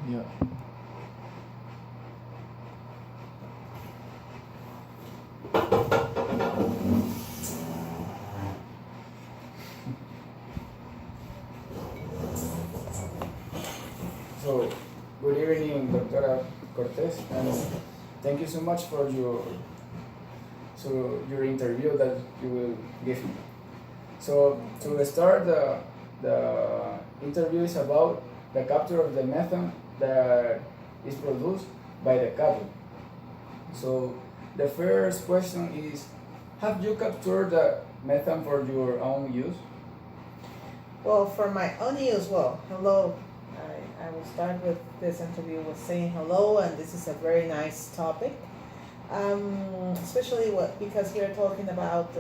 Yeah. So, good evening, Dr. Cortes, and thank you so much for your interview that you will give me. So, to start, the interview is about the capture of the methane that is produced by the cattle. So, the first question is, have you captured the methane for your own use? Well, for my own use, well, hello. I will start with this interview with saying hello, and this is a very nice topic, especially because we are talking about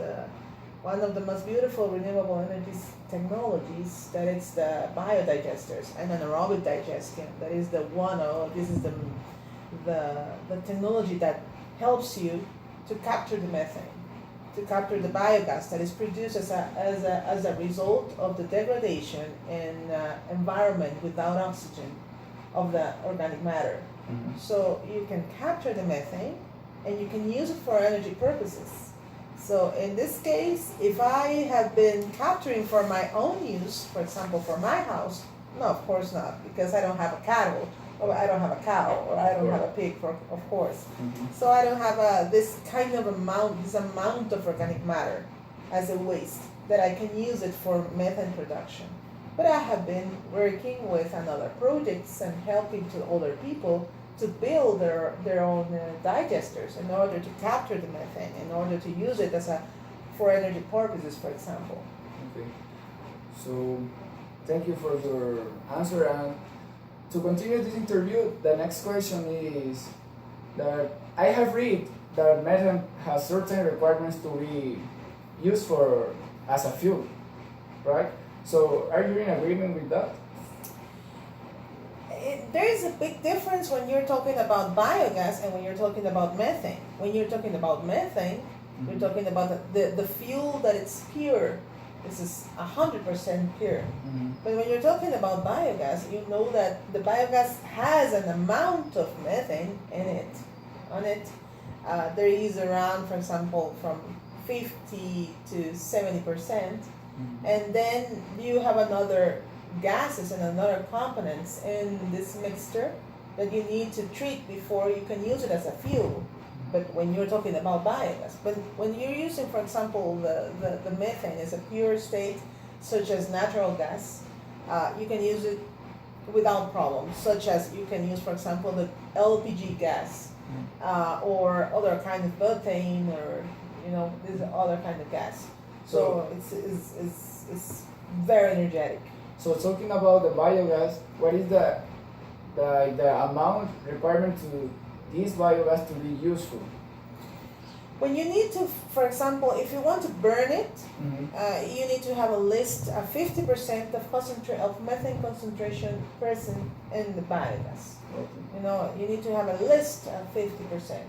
one of the most beautiful renewable energies technologies, that is the biodigesters and anaerobic digestion. That is the one, oh, this is the technology that helps you to capture the methane, to capture the biogas that is produced as a result of the degradation in environment without oxygen of the organic matter. Mhm. So you can capture the methane and you can use it for energy purposes. So in this case, if I have been capturing for my own use, for example, for my house, no, of course not, because I don't have a cattle, or I don't have a cow, or I don't have a pig, of course. Mhm. So I don't have this kind of amount, this amount of organic matter as a waste that I can use it for methane production. But I have been working with another projects and helping to other people to build their own digesters in order to capture the methane, in order to use it for energy purposes, for example. Okay. So, thank you for your answer. And to continue this interview, the next question is that I have read that methane has certain requirements to be used for as a fuel, right? So, are you in agreement with that? There is a big difference when you're talking about biogas and when you're talking about methane. When you're talking about methane, you're talking about the fuel that it's pure. This is 100% pure. Mm-hmm. But when you're talking about biogas, you know that the biogas has an amount of methane in it. On it, there is around, for example, from 50 to 70%, Mm-hmm. and then you have another gases and another components in this mixture that you need to treat before you can use it as a fuel. But when you're talking about biogas, but when you're using, for example, the methane as a pure state, such as natural gas, you can use it without problems, such as you can use, for example, the LPG gas, or other kind of butane, or this other kind of gas. So it's very energetic. So, talking about the biogas, what is the amount requirement to this biogas to be useful? When you need to, for example, if you want to burn it, Mm-hmm. you need to have a list of 50% of methane concentration present in the biogas. Okay. You need to have a list of 50%.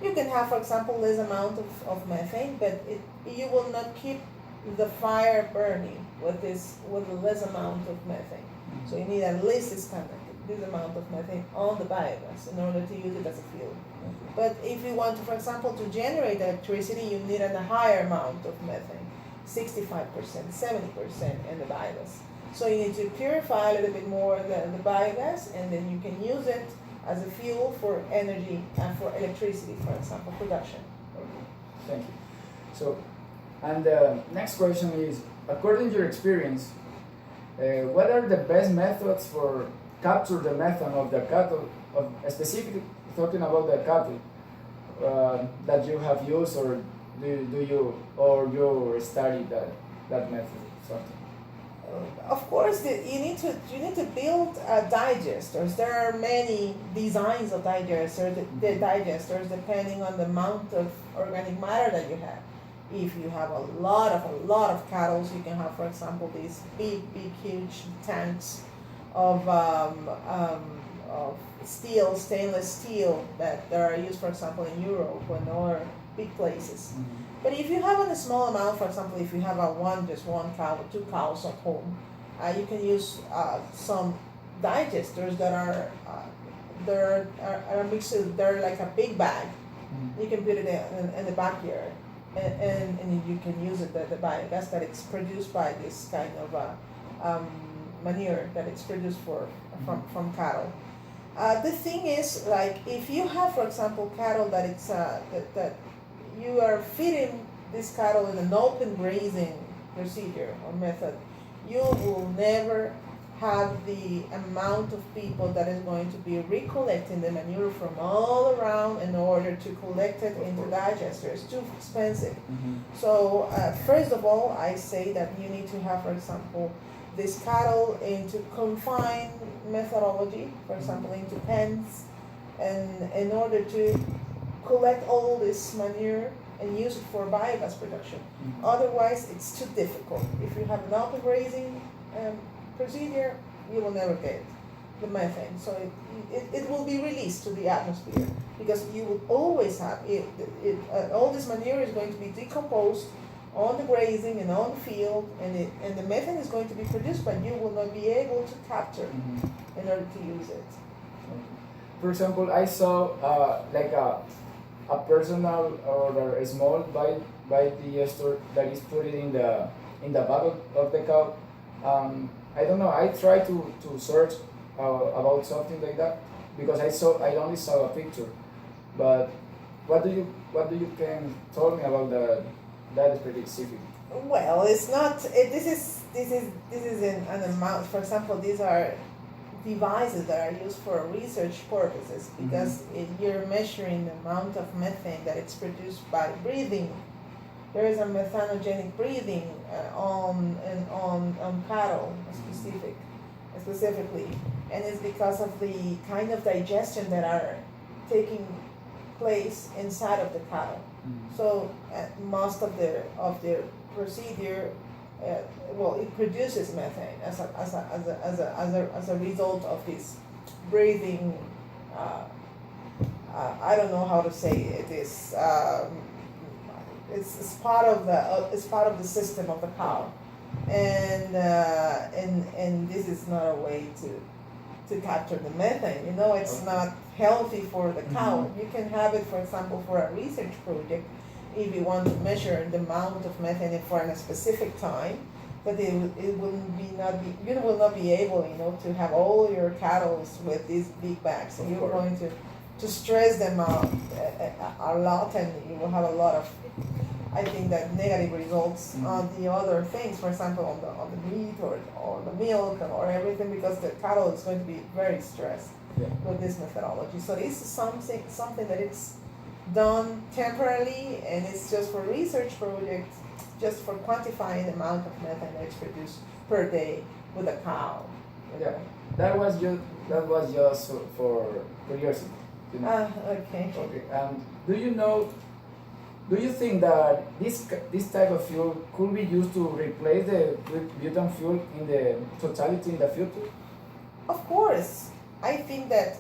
You can have, for example, less amount of methane, but you will not keep the fire burning with the less amount of methane. So you need at least this amount of methane on the biogas in order to use it as a fuel. But if you want to, for example, to generate electricity, you need a higher amount of methane, 65%, 70% in the biogas. So you need to purify a little bit more the biogas, and then you can use it as a fuel for energy and for electricity, for example, production. Okay. Thank you. So, and the next question is, according to your experience, what are the best methods for capture the methane of the cattle, of specifically talking about the cattle, that you have used, or do you study that method something? Of course, you need to build digesters. There are many designs of digesters. The digesters depending on the amount of organic matter that you have. If you have a lot of cattle, you can have, for example, these big, huge tanks of steel, stainless steel that are used, for example, in Europe and other big places. Mm-hmm. But if you have a small amount, for example, if you have just one cow or two cows at home, you can use some digesters that are mixed. They're like a big bag. You can put it in the backyard, and you can use it, the biogas that it's produced by this kind of manure that it's produced from cattle. The thing is, like, if you have, for example, cattle that it's that you are feeding this cattle in an open grazing procedure or method, you will never have the amount of people that is going to be recollecting the manure from all around in order to collect it into digesters. It's too expensive. So first of all, I say that you need to have, for example, this cattle into confined methodology, for example, into pens, and in order to collect all this manure and use it for biogas production. Otherwise, it's too difficult. If you have an open grazing procedure, you will never get the methane. So it will be released to the atmosphere, because you will always have all this manure is going to be decomposed on the grazing and on the field, and the methane is going to be produced, but you will not be able to capture in order to use it. For example, I saw like a personal or a small digester that is put in the back of the cow. I don't know. I tried to search about something like that, because I only saw a picture. But what do you can tell me about that specific? Well, it's not. This is an amount. For example, these are devices that are used for research purposes, because you're measuring the amount of methane that it's produced by breathing. There is a methanogenic breathing on cattle specifically, and it's because of the kind of digestion that are taking place inside of the cattle. So most of the procedure, it produces methane as a result of this breathing. I don't know how to say it is. It's part of the system of the cow, and this is not a way to capture the methane. It's not healthy for the cow. You can have it, for example, for a research project, if you want to measure the amount of methane for a specific time, but it will not be able, to have all your cattle with these big bags. So you're going to stress them out a lot, and you will have a lot of, I think, that negative results on the other things, for example, on the meat or the milk or everything, because the cattle is going to be very stressed with this methodology. So this is something that it's done temporarily, and it's just for research projects, just for quantifying the amount of methane that's produced per day with a cow. Yeah, that was just for curiosity. Okay. Okay. Do you think that this type of fuel could be used to replace the butane fuel in the totality in the future? Of course. I think that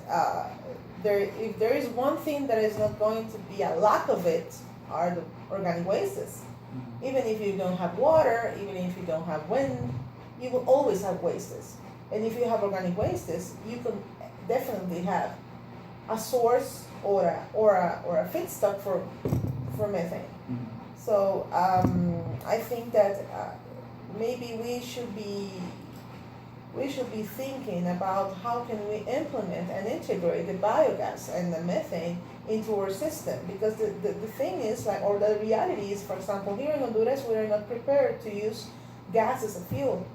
if there is one thing that is not going to be a lack of it, are the organic wastes. Even if you don't have water, even if you don't have wind, you will always have wastes. And if you have organic wastes, you can definitely have a source or a feedstock for methane. So I think that maybe we should be thinking about how can we implement and integrate the biogas and the methane into our system, because the thing is, or the reality is, for example, here in Honduras, we are not prepared to use gas as a fuel.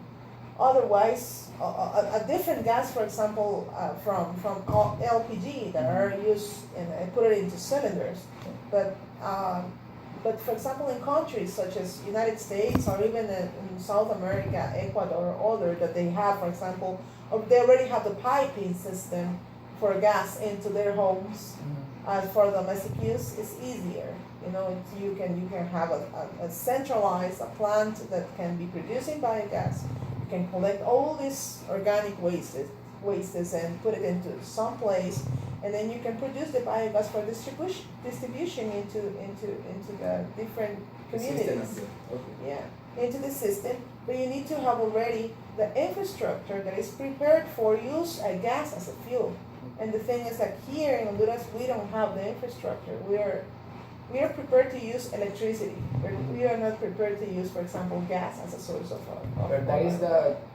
Otherwise, a different gas, for example, from LPG that are used and put it into cylinders, but for example, in countries such as United States or even in South America, Ecuador or other, that they have, for example, or they already have the piping system for gas into their homes. As for domestic use, it's easier. You can have a centralized plant that can be producing biogas. You can collect all these organic wastes and put it into some place, and then you can produce the biogas for distribution into the different communities. Okay. Yeah. into the system, but you need to have already the infrastructure that is prepared for use a gas as a fuel. And the thing is that here in Honduras, we don't have the infrastructure. We are prepared to use electricity, but we are not prepared to use, for example, gas as a source of But that is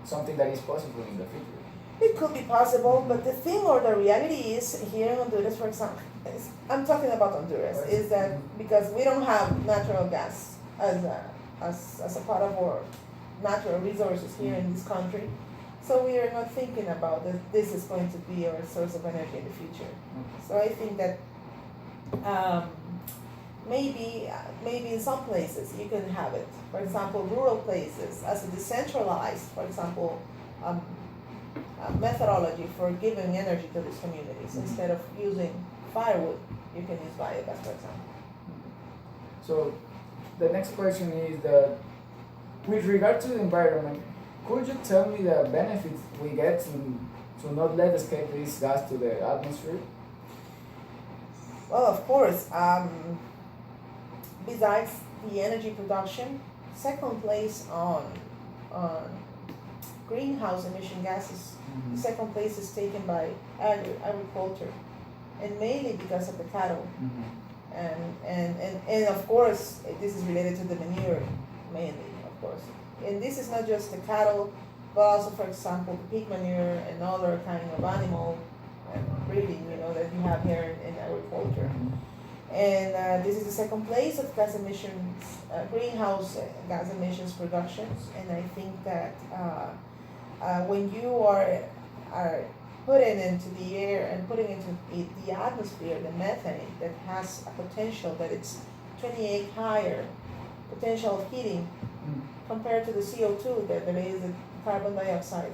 something that is possible in the future. It could be possible, but the thing or the reality is here in Honduras, for example, I'm talking about Honduras, is that because we don't have natural gas as a part of our natural resources here in this country, so we are not thinking about that this is going to be our source of energy in the future. So I think that maybe in some places you can have it. For example, rural places as a decentralized, for example, methodology for giving energy to these communities. Instead of using firewood, you can use biogas, for example. So the next question is that with regard to the environment, could you tell me the benefits we get to not let escape this gas to the atmosphere? Well, of course, besides the energy production, second place on greenhouse emission gases, the second place is taken by agriculture, and mainly because of the cattle. And of course, this is related to the manure, mainly, of course. And this is not just the cattle, but also, for example, the pig manure and other kind of animal breeding, that you have here in agriculture. And this is the second place of gas emissions, greenhouse gas emissions productions. And I think that when you are putting into the air and putting into the atmosphere the methane that has a potential that it's 28 higher potential of heating compared to the CO2 that there is the carbon dioxide.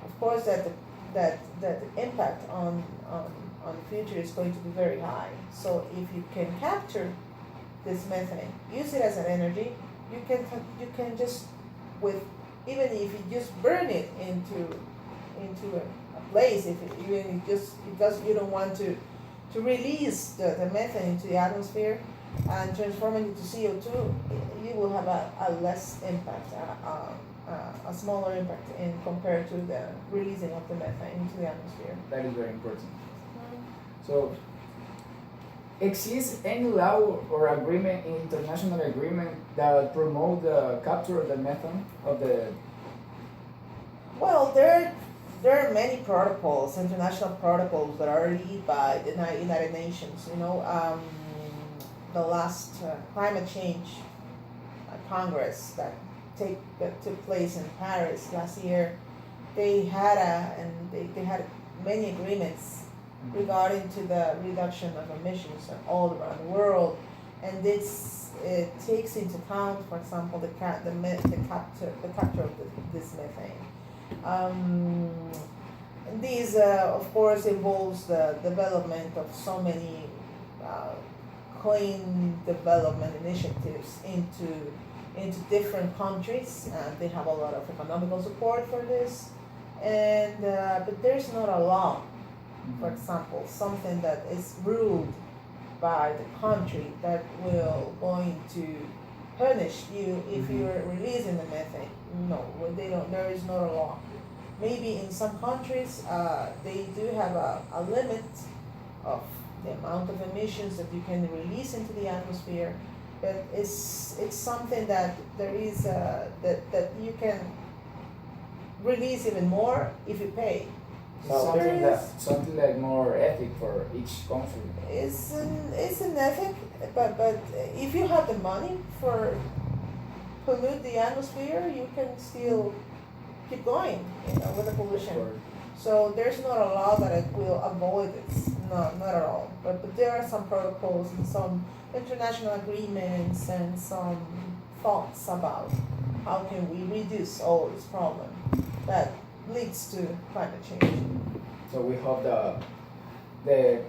Of course, that the impact on the future is going to be very high. So if you can capture this methane, use it as an energy, you can just even if you just burn it into a place, because you don't want to release the methane into the atmosphere and transform it into CO2, you will have a less impact, a smaller impact compared to the releasing of the methane into the atmosphere. That is very important. So, exists any law or agreement, international agreement that promote the capture of the methane of the? Well, there are many protocols, international protocols that are led by the United Nations. The last climate change Congress that took place in Paris last year, they had many agreements regarding to the reduction of emissions all around the world, and this takes into account, for example, the capture of this methane. These, of course, involves the development of so many clean development initiatives into different countries. They have a lot of economical support for this, and but there's not a law. For example, something that is ruled by the country that will going to punish you if you're releasing the methane. No, they don't. There is not a law. Maybe in some countries they do have a limit of the amount of emissions that you can release into the atmosphere, but it's something that there is that you can release even more if you pay. Something like more ethic for each country. It's an ethic, but if you have the money for pollute the atmosphere, you can still keep going, with the pollution. So there's not a law that it will avoid this. No, not at all. But there are some protocols and some international agreements and some thoughts about how can we reduce all this problem that leads to climate change. So we hope the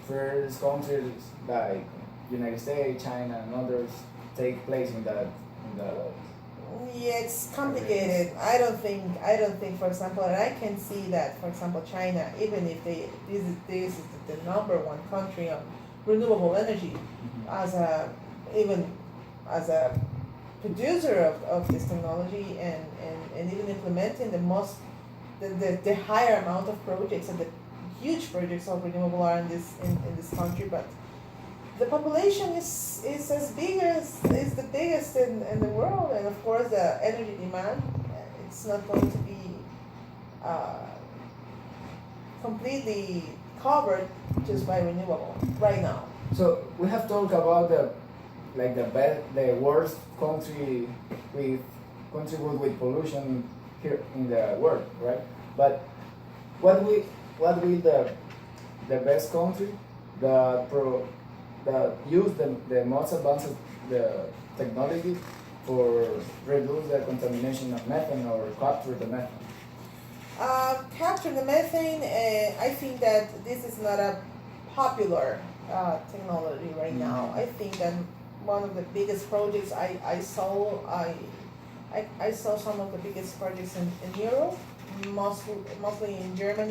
first countries like United States, China, and others take place in that. Yeah, it's complicated. I don't think, for example, and I can see that, for example, China, even if this is the number one country on renewable energy, as a producer of this technology and even implementing the higher amount of projects and the huge projects of renewable are in this country, but the population is as big as is the biggest in the world, and of course the energy demand, it's not going to be completely covered just by renewable right now. So we have talked about the worst country with contribute with pollution here in the world, right? But what will the best country that use the most advanced the technology for reduce the contamination of methane or capture the methane? Capture the methane, I think that this is not a popular technology right now. I think that one of the biggest projects I saw some of the biggest projects in Europe, mostly in Germany.